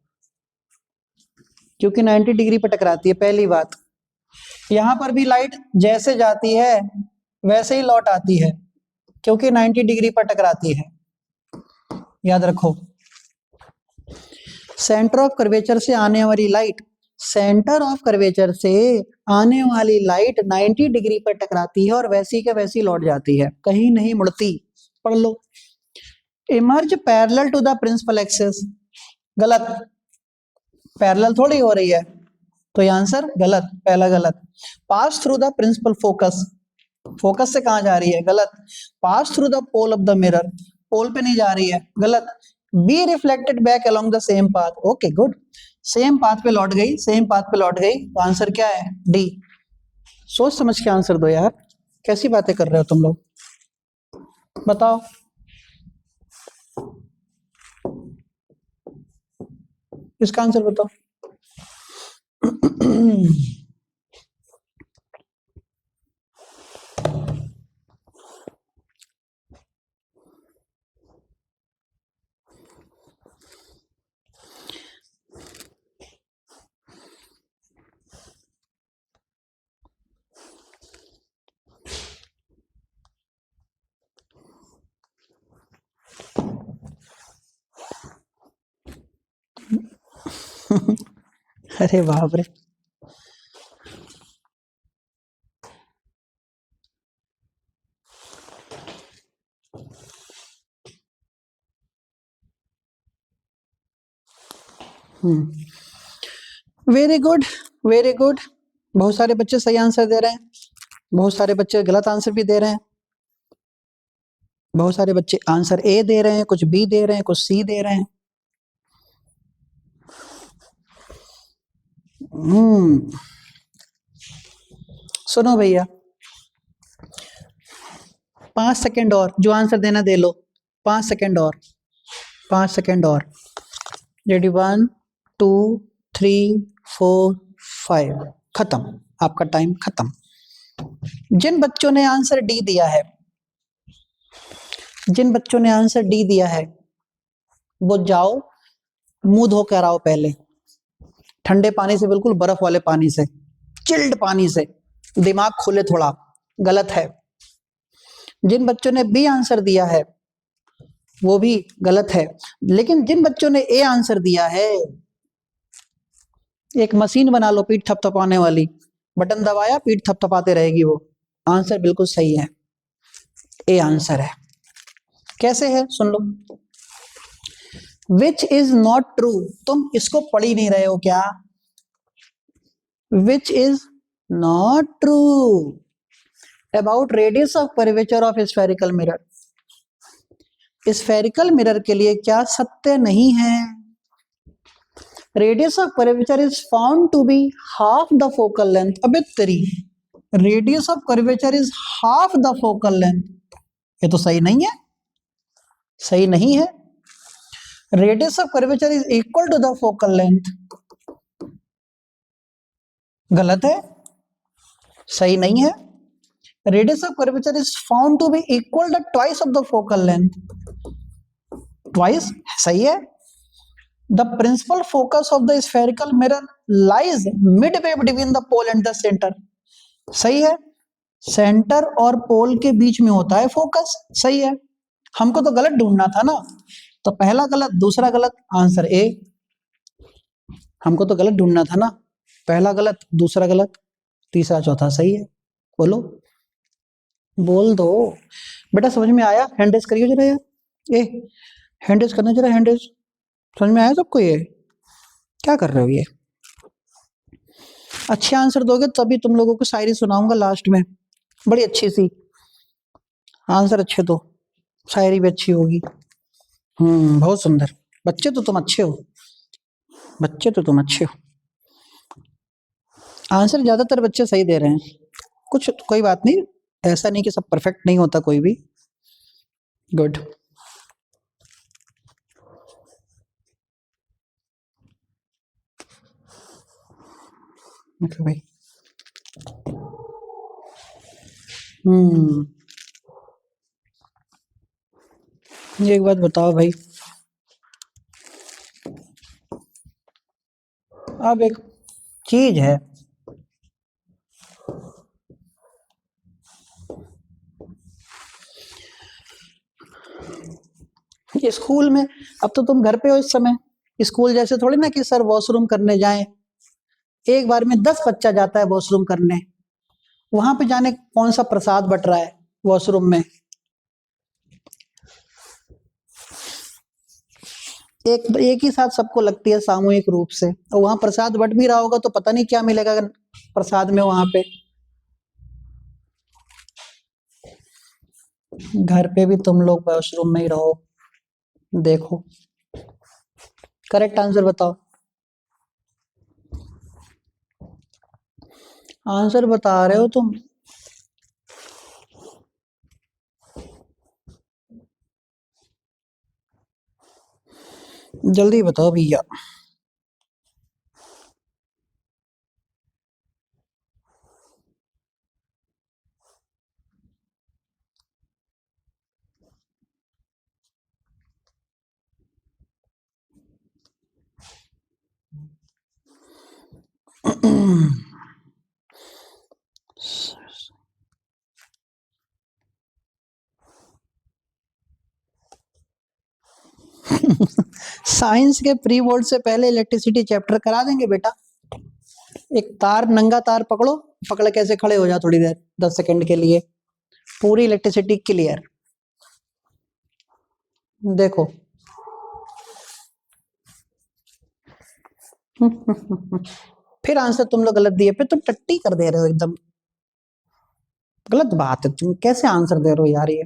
क्योंकि 90 डिग्री पर टकराती है। पहली बात, यहां पर भी लाइट जैसे जाती है वैसे ही लौट आती है, क्योंकि 90 डिग्री पर टकराती है। याद रखो, सेंटर ऑफ कर्वेचर से आने वाली लाइट, सेंटर ऑफ कर्वेचर से आने वाली लाइट 90 डिग्री पर टकराती है और वैसी के वैसी लौट जाती है, कहीं नहीं मुड़ती। पढ़ लो, emerge parallel to the principal axis, गलत, पैरेलल थोड़ी हो रही है, तो ये आंसर गलत, पहला गलत। Pass through the principal focus, focus से कहां जा रही है, गलत। Pass through the pole of the mirror, pole पे नहीं जा रही है, गलत। Be reflected back along the same path, okay good, same path पे लौट गई, सेम पाथ पे लौट गई, तो आंसर क्या है, डी। सोच समझ के आंसर दो यार, कैसी बातें कर रहे हो तुम लोग, बताओ। इसका आंसर बताओ अरे बाप रे, वेरी गुड वेरी गुड। बहुत सारे बच्चे सही आंसर दे रहे हैं, बहुत सारे बच्चे गलत आंसर भी दे रहे हैं, बहुत सारे बच्चे आंसर ए दे रहे हैं, कुछ बी दे रहे हैं, कुछ सी दे रहे हैं। सुनो भैया, 5 सेकेंड और, जो आंसर देना दे लो, 5 सेकेंड और, 5 सेकेंड और, रेडी, 1 2 3 4 5, खत्म, आपका टाइम खत्म। जिन बच्चों ने आंसर डी दिया है, जिन बच्चों ने आंसर डी दिया है, वो जाओ मुंह धो कर आओ, पहले ठंडे पानी से, बिल्कुल बर्फ वाले पानी से, चिल्ड पानी से, दिमाग खोले थोड़ा, गलत है। जिन बच्चों ने बी आंसर दिया है वो भी गलत है, लेकिन जिन बच्चों ने ए आंसर दिया है, एक मशीन बना लो पीठ थपथपाने वाली, बटन दबाया पीठ थपथपाते रहेगी वो। आंसर बिल्कुल सही है, ए आंसर है। कैसे है सुन लो। विच इज नॉट ट्रू, तुम इसको पढ़ ही नहीं रहे हो क्या? Which is not true about radius of curvature of spherical mirror. Spherical mirror के लिए क्या सत्य नहीं है? Radius of curvature is found to be half the focal length. अबे तेरी, radius of curvature is half the focal length, ये तो सही नहीं है, सही नहीं है। Radius of curvature is equal to the focal length, गलत है, सही नहीं है। Radius of curvature is found to be equal the twice of the focal length, twice सही है। The principal focus of the spherical mirror lies midway between the pole and the centre, सही है। Centre और पोल के बीच में होता है focus, सही है। हमको तो गलत ढूंढना था ना, तो पहला गलत दूसरा गलत, आंसर ए। हमको तो गलत ढूंढना था ना, पहला गलत दूसरा गलत तीसरा चौथा सही है। बोलो, बोल दो बेटा, समझ में आया? हैंड रेज करिए जरा यार, ए हैंड रेज करना जरा, हैंड रेज। समझ में आया सबको? ये क्या कर रहे हो? ये अच्छे आंसर दोगे तभी तुम लोगों को शायरी सुनाऊंगा लास्ट में, बड़ी अच्छी सी। आंसर अच्छे दो, शायरी भी अच्छी होगी। बहुत सुंदर बच्चे, तो तुम अच्छे हो, बच्चे तो तुम अच्छे हो। आंसर ज्यादातर बच्चे सही दे रहे हैं, कुछ कोई बात नहीं, ऐसा नहीं कि सब परफेक्ट नहीं होता कोई भी। गुड। ओके भाई। ये एक बात बताओ भाई, अब एक चीज है, स्कूल में, अब तो तुम घर पे हो इस समय, स्कूल जैसे थोड़ी ना कि सर वॉशरूम करने जाएं, एक बार में 10 बच्चा जाता है वॉशरूम करने, वहां पे जाने कौन सा प्रसाद बट रहा है वॉशरूम में। एक ही साथ सबको लगती है सामूहिक रूप से, और वहां प्रसाद बट भी रहा होगा तो पता नहीं क्या मिलेगा प्रसाद में वहां पे। घर पे भी तुम लोग वॉशरूम में ही रहो, देखो। करेक्ट आंसर बताओ, आंसर बता रहे हो तुम। जल्दी बताओ भैया। साइंस के प्री बोर्ड से पहले इलेक्ट्रिसिटी चैप्टर करा देंगे बेटा। एक तार, नंगा तार पकड़ो, पकड़ के ऐसे खड़े हो जाओ थोड़ी देर, 10 सेकंड के लिए, पूरी इलेक्ट्रिसिटी क्लियर। देखो फिर आंसर तुम लोग गलत दिए, फिर तुम टट्टी कर दे रहे हो एकदम, गलत बात है। तुम कैसे आंसर दे रहे हो यार ये?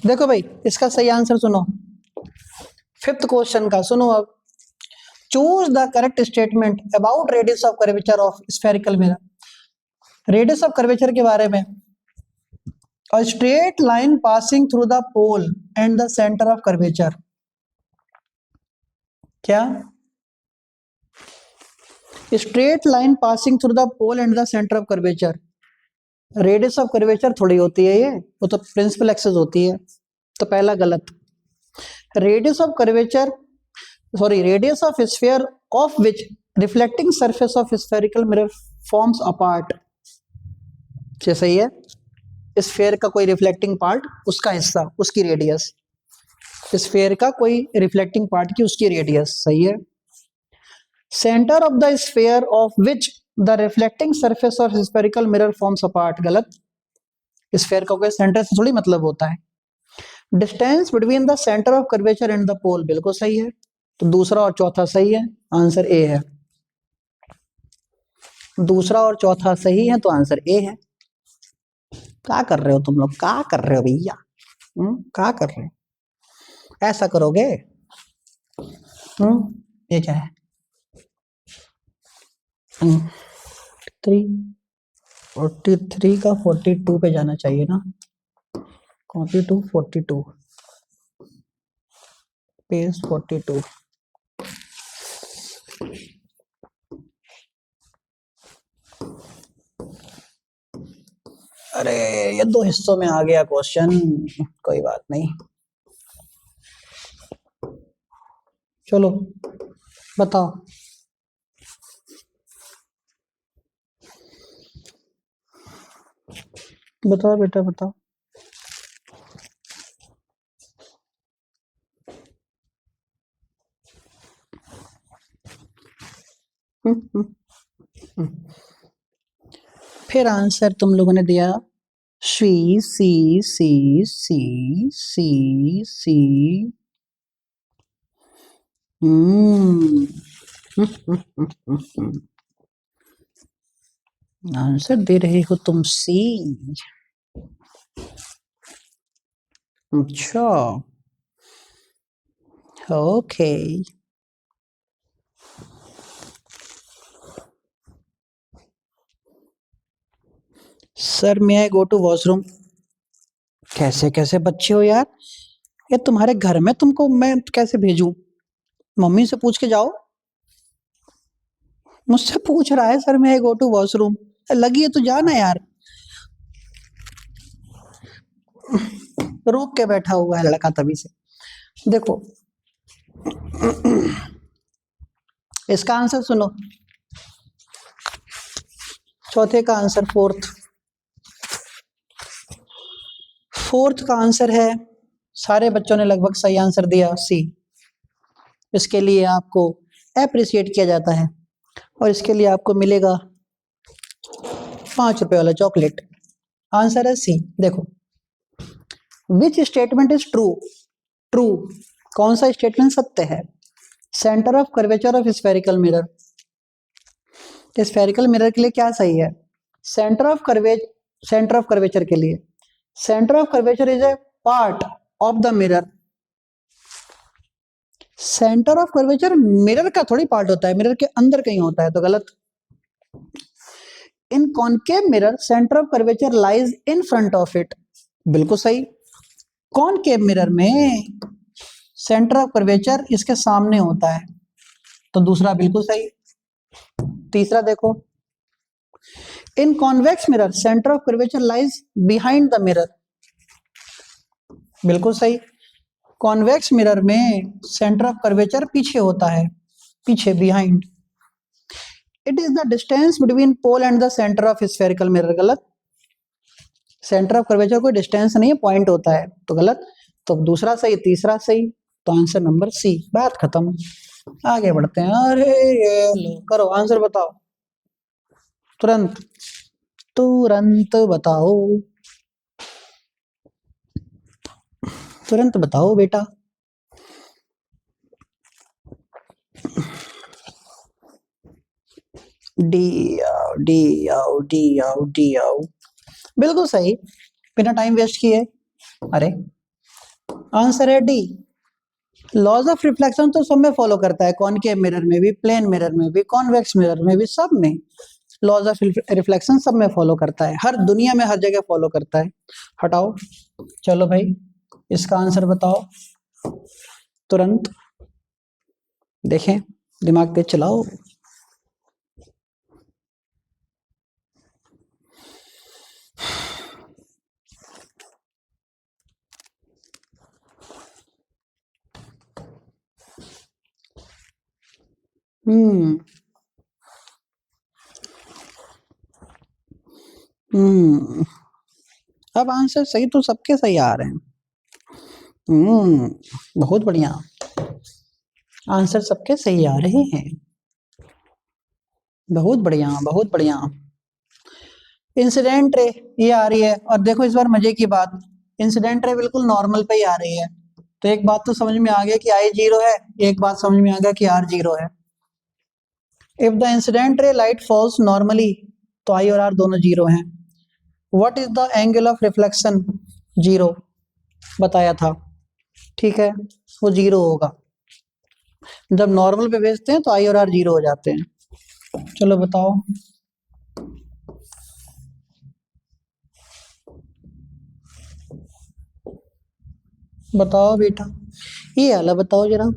देखो भाई, इसका सही आंसर सुनो, 5th क्वेश्चन का सुनो अब। Choose the correct statement about radius of curvature of spherical mirror. Radius of curvature के बारे में, a straight line passing through the pole and the center of curvature। क्या? straight line passing through the pole and the center of curvature, radius of curvature थोड़ी होती है ये, वो तो प्रिंसिपल एक्सिस होती है, तो पहला गलत। Radius of curvature, sorry, radius of sphere of which reflecting surface of spherical mirror forms a part, ये सही है। स्फीयर का कोई रिफ्लेक्टिंग पार्ट, उसका हिस्सा, उसकी रेडियस, स्फीयर का कोई रिफ्लेक्टिंग पार्ट की उसकी रेडियस, सही है। Centre of the sphere of which the reflecting surface of spherical mirror forms a part. गलत। स्फीयर का कोई सेंटर से थोड़ी मतलब होता है। Distance between the centre of curvature and the pole, बिल्कुल सही है। तो दूसरा और चौथा सही है, आंसर ए है। दूसरा और चौथा सही है तो आंसर ए है। क्या कर रहे हो तुम लोग, क्या कर रहे हो भैया, क्या कर रहे हो, ऐसा करोगे? ये क्या है? 43 का 42 पे जाना चाहिए ना। Copy to 42, page 42। अरे ये दो हिस्सों में आ गया क्वेश्चन, कोई बात नहीं। चलो बताओ। बताओ बेटा बताओ। फिर आंसर तुम लोगों ने दिया सी सी सी सी सी सी। आंसर दे रहे हो तुम सी। अच्छा ओके। सर मैं आई गो टू वॉशरूम। कैसे कैसे बच्चे हो यार, ये तुम्हारे घर में तुमको मैं कैसे भेजूं? मम्मी से पूछ के जाओ। मुझसे पूछ रहा है सर मैं आई गो टू वॉशरूम, लगी है तो जाना यार। रोक के बैठा हुआ है लड़का तभी से। देखो इसका आंसर सुनो, चौथे का आंसर फोर्थ। फोर्थ का आंसर है, सारे बच्चों ने लगभग सही आंसर दिया सी। इसके लिए आपको एप्रिशिएट किया जाता है और इसके लिए आपको मिलेगा 5 रुपए वाला चॉकलेट। आंसर है सी। देखो which statement is true. True कौन सा स्टेटमेंट सत्य है? Centre of curvature of spherical mirror, spherical mirror के लिए क्या सही है? सेंटर ऑफ कर्वेचर के लिए centre of curvature is a part of the mirror. Centre of curvature mirror का थोड़ी पार्ट होता है, मिरर के अंदर कहीं होता है, तो गलत। In concave mirror centre of curvature lies in front of it, बिल्कुल सही। कॉनकेव मिरर में सेंटर ऑफ कर्वेचर इसके सामने होता है, तो दूसरा बिल्कुल सही। तीसरा देखो, in convex mirror centre of curvature lies behind the mirror, बिल्कुल सही। कॉन्वेक्स मिरर में सेंटर ऑफ कर्वेचर पीछे होता है, पीछे behind. It is the distance between pole and the centre of spherical mirror, गलत। सेंटर ऑफ कर्वेचर कोई distance नहीं है, पॉइंट होता है, तो गलत। तो दूसरा सही, तीसरा सही, तो आंसर नंबर सी। बात खत्म, आगे बढ़ते हैं। अरे ये लो करो आंसर बताओ, तुरंत तुरंत बताओ, तुरंत बताओ बेटा। डी आओ डी आओ डी आओ डी आओ, बिल्कुल सही, बिना टाइम वेस्ट किए। अरे आंसर है डी। लॉज ऑफ रिफ्लेक्शन तो सब में फॉलो करता है, कॉनकेव मिरर में भी, प्लेन मिरर में भी, कॉन्वेक्स मिरर में भी, सब में लॉज ऑफ रिफ्लेक्शन सब में फॉलो करता है, हर दुनिया में हर जगह फॉलो करता है। हटाओ, चलो भाई इसका आंसर बताओ तुरंत, देखें, दिमाग तेज चलाओ। हम्म अब आंसर सही तो सबके सही आ रहे हैं। बहुत बढ़िया, आंसर सबके सही आ रहे हैं। बहुत बढ़िया, बहुत बढ़िया। इंसिडेंट रे ये आ रही है, और देखो इस बार मजे की बात, इंसिडेंट रे बिल्कुल नॉर्मल पे ही आ रही है। तो एक बात तो समझ में आ गया कि आई जीरो है, एक बात समझ में आ गया कि आर जीरो है। इफ द इंसिडेंट रे लाइट फॉल्स नॉर्मली, तो आई और आर दोनों जीरो हैं। What is the angle of reflection? Zero बताया था, ठीक है, वो जीरो होगा। जब नॉर्मल पे भेजते हैं तो आई और आर जीरो हो जाते हैं। चलो बताओ। बताओ बेटा, ये वाला बताओ जरा।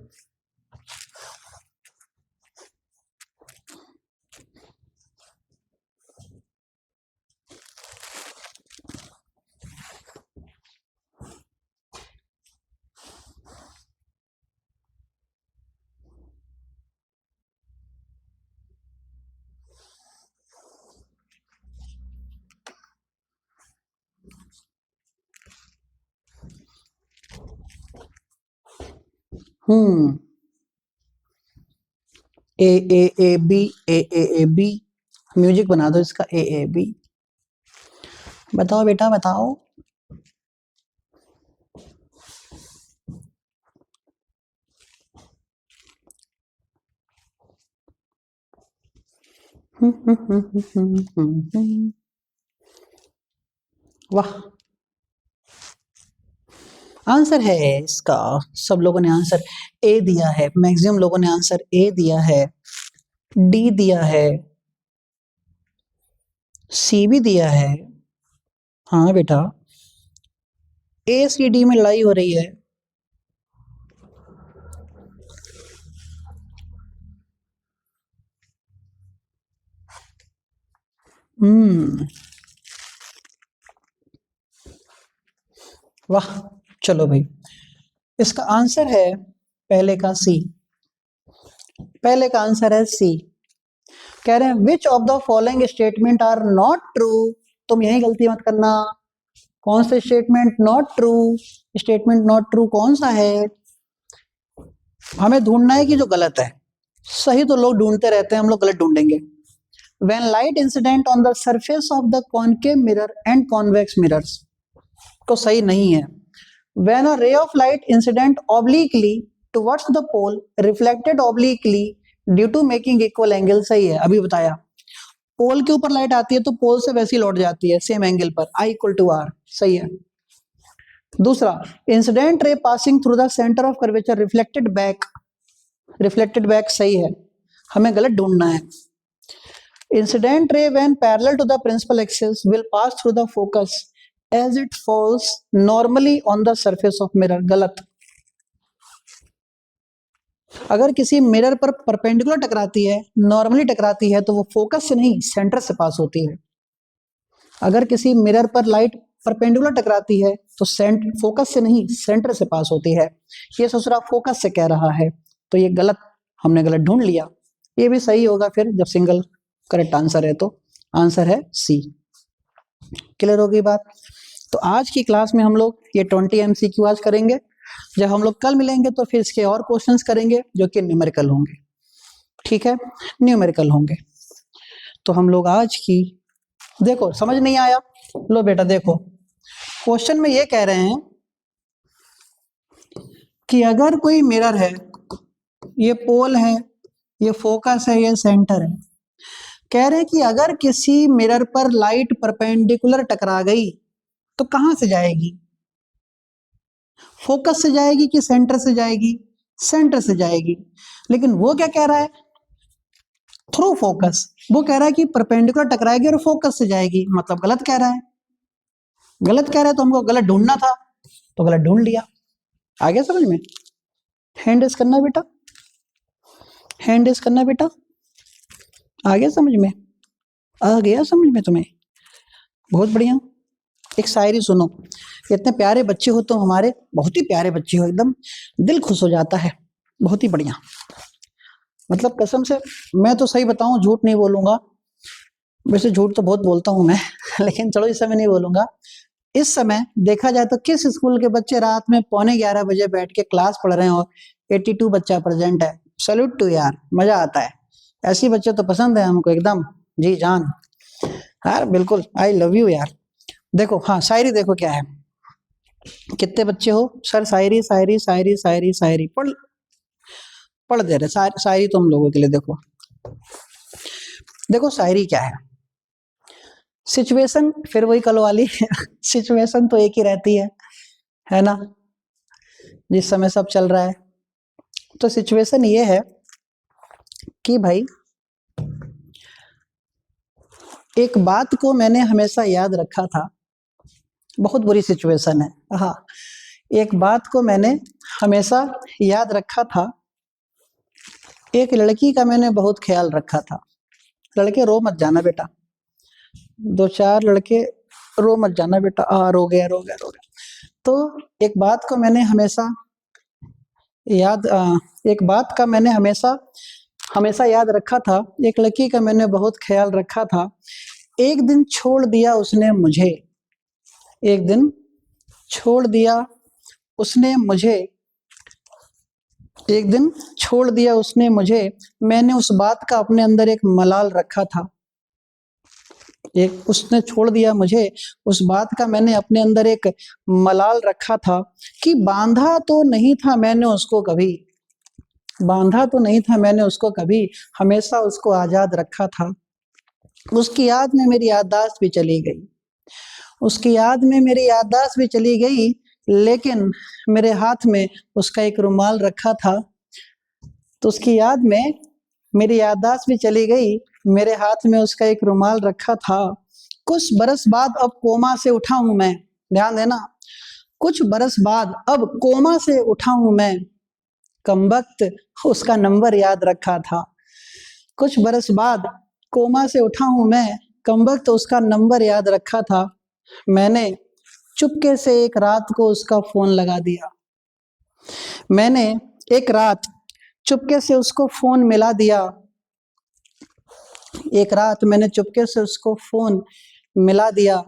Hmm, A B, A B, music बना दो इसका, ए बी। बताओ बेटा बताओ। वाह, आंसर है इसका, सब लोगों ने आंसर ए दिया है, मैक्सिमम लोगों ने आंसर ए दिया है, डी दिया है, सी भी दिया है। हाँ बेटा, ए सी डी में लड़ाई हो रही है। हम्म, वाह, चलो भाई, इसका आंसर है पहले का सी, पहले का आंसर है सी। कह रहे हैं which of the following statement are not true, तुम यही गलती मत करना। कौन सा statement not true, statement not true कौन सा है? हमें ढूंढना है कि जो गलत है, सही तो लोग ढूंढते रहते हैं, हम लोग गलत ढूंढेंगे। When light incident on the surface of the concave mirror and convex mirrors, तो सही नहीं है। When a ray of light incident obliquely towards the pole reflected obliquely due to making equal angle, सही है, अभी बताया। पोल के ऊपर लाइट आती है तो पोल से वैसी लौट जाती है सेम एंगल पर, I इक्वल टू आर, सही है। दूसरा, incident ray passing through the centre of curvature reflected back, reflected back सही है, हमें गलत ढूंढना है। Incident ray when parallel to the principal axis will pass through the focus as it falls normally on the surface of mirror, गलत। अगर किसी mirror पर परपेंडिकुलर टकराती है, नॉर्मली टकराती है, तो वो फोकस से नहीं सेंटर से पास होती है। अगर किसी मिरर पर लाइट परपेंडिकुलर टकराती है तो फोकस से नहीं सेंटर से पास होती है। ये ससुरा फोकस से कह रहा है, तो ये गलत, हमने गलत ढूंढ लिया। ये भी सही होगा फिर जब सिंगल करेक्ट आंसर है, तो आंसर है सी। क्लियर होगी बात? तो आज की क्लास में हम लोग ये 20 MCQ आज करेंगे। जब हम लोग कल मिलेंगे तो फिर इसके और क्वेश्चंस करेंगे जो कि न्यूमेरिकल होंगे, ठीक है, न्यूमेरिकल होंगे। तो हम लोग आज की, देखो समझ नहीं आया, लो बेटा देखो, क्वेश्चन में ये कह रहे हैं कि अगर कोई मिरर है, ये पोल है, ये फोकस है, ये सेंटर है, कह रहे हैं कि अगर किसी मिरर पर लाइट परपेंडिकुलर टकरा गई तो कहां से जाएगी? फोकस से जाएगी कि सेंटर से जाएगी? सेंटर से जाएगी। लेकिन वो क्या कह रहा है? Through focus. वो कह रहा है कि परपेंडिकुलर टकराएगी और फोकस से जाएगी, मतलब गलत कह रहा है। गलत कह रहा है तो हमको गलत ढूंढना था, तो गलत ढूंढ लिया। आ गया समझ में? हैंड रेस करना बेटा, हैंड रेस करना बेटा, आ गया समझ में? आ गया समझ में तुम्हें? बहुत बढ़िया। एक शायरी सुनो, इतने प्यारे बच्चे हो तुम हमारे, बहुत ही प्यारे बच्चे हो, एकदम दिल खुश हो जाता है, बहुत ही बढ़िया। मतलब कसम से मैं तो सही बताऊं, झूठ नहीं बोलूंगा, वैसे झूठ तो बहुत बोलता हूं मैं लेकिन चलो इस समय नहीं बोलूंगा। इस समय देखा जाए तो किस स्कूल के बच्चे रात में 11:15 बजे बैठ के क्लास पढ़ रहे हैं और 82 बच्चा प्रेजेंट है? सैल्यूट टू यार, मजा आता है। ऐसी बच्चे तो पसंद है हमको एकदम, जी जान यार, बिल्कुल आई लव यू यार। देखो हाँ शायरी देखो क्या है, कितने बच्चे हो सर? शायरी शायरी शायरी शायरी शायरी पढ़ पढ़ दे रहे शायरी तुम लोगों के लिए। देखो देखो शायरी क्या है, सिचुएशन फिर वही कल वाली सिचुएशन तो एक ही रहती है ना, जिस समय सब चल रहा है। तो सिचुएशन ये है कि भाई एक बात को मैंने हमेशा याद रखा था, बहुत बुरी सिचुएशन है। हाँ, एक बात को मैंने हमेशा याद रखा था, एक लड़की का मैंने बहुत ख्याल रखा था। लड़के रो मत जाना बेटा, दो चार लड़के रो मत जाना बेटा। रो गया रो गया रो गया। तो एक बात को मैंने हमेशा याद एक बात का मैंने हमेशा याद रखा था, एक लड़की का मैंने बहुत ख्याल रखा था। एक दिन छोड़ दिया उसने मुझे, एक दिन छोड़ दिया उसने मुझे, एक दिन छोड़ दिया उसने मुझे। मैंने उस बात का अपने अंदर एक मलाल रखा था, एक उसने छोड़ दिया मुझे, उस बात का मैंने अपने अंदर एक मलाल रखा था कि बांधा तो नहीं था मैंने उसको कभी, बांधा तो नहीं था मैंने उसको कभी, हमेशा उसको आजाद रखा था। उसकी याद में मेरी याददाश्त भी चली गई, उसकी याद में मेरी याददाश्त भी चली गई, लेकिन मेरे हाथ में उसका एक रुमाल रखा था। तो उसकी याद में मेरी याददाश्त भी चली गई, मेरे हाथ में उसका एक रुमाल रखा था। कुछ बरस बाद अब कोमा से उठा हूं मैं, ध्यान देना, कुछ बरस बाद अब कोमा से उठा हूं मैं, कमबख्त उसका नंबर याद रखा था। कुछ बरस बाद कोमा से उठा हूं मैं, कमबख्त उसका नंबर याद रखा था। मैंने चुपके से एक रात को उसका फोन लगा दिया, मैंने एक रात चुपके से उसको फोन मिला दिया, एक रात मैंने चुपके से उसको फोन मिला दिया।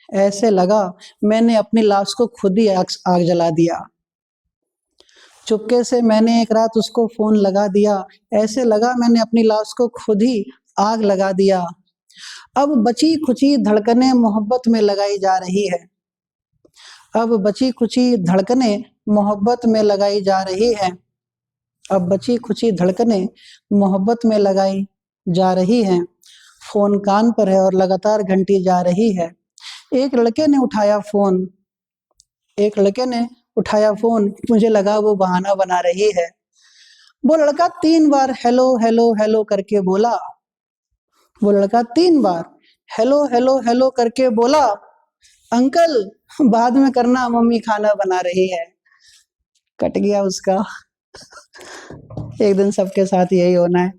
ऐसे लगा मैंने अपनी लाश को खुद ही आग जला दिया। चुपके से मैंने एक रात उसको फोन लगा दिया, ऐसे लगा मैंने अपनी लाश को खुद ही आग लगा दिया। अब बची खुची धड़कनें मोहब्बत में लगाई जा रही है, अब बची खुची धड़कनें मोहब्बत में लगाई जा रही है, अब बची खुची धड़कनें मोहब्बत में लगाई जा रही हैं। फोन कान पर है और लगातार घंटी जा रही है। एक लड़के ने उठाया फोन, एक लड़के ने उठाया फोन, मुझे लगा वो बहाना बना रही है। वो लड़का 3 बार हेलो हेलो हेलो करके बोला, वो लड़का 3 बार हेलो हेलो हेलो करके बोला, अंकल बाद में करना मम्मी खाना बना रही है। कट गया उसका। एक दिन सबके साथ यही होना है।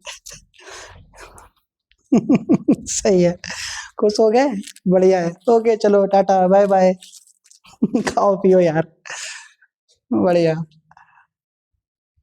सही है, खुश हो गए, बढ़िया है। ओके चलो टाटा बाय बाय। खाओ पियो यार, बढ़िया।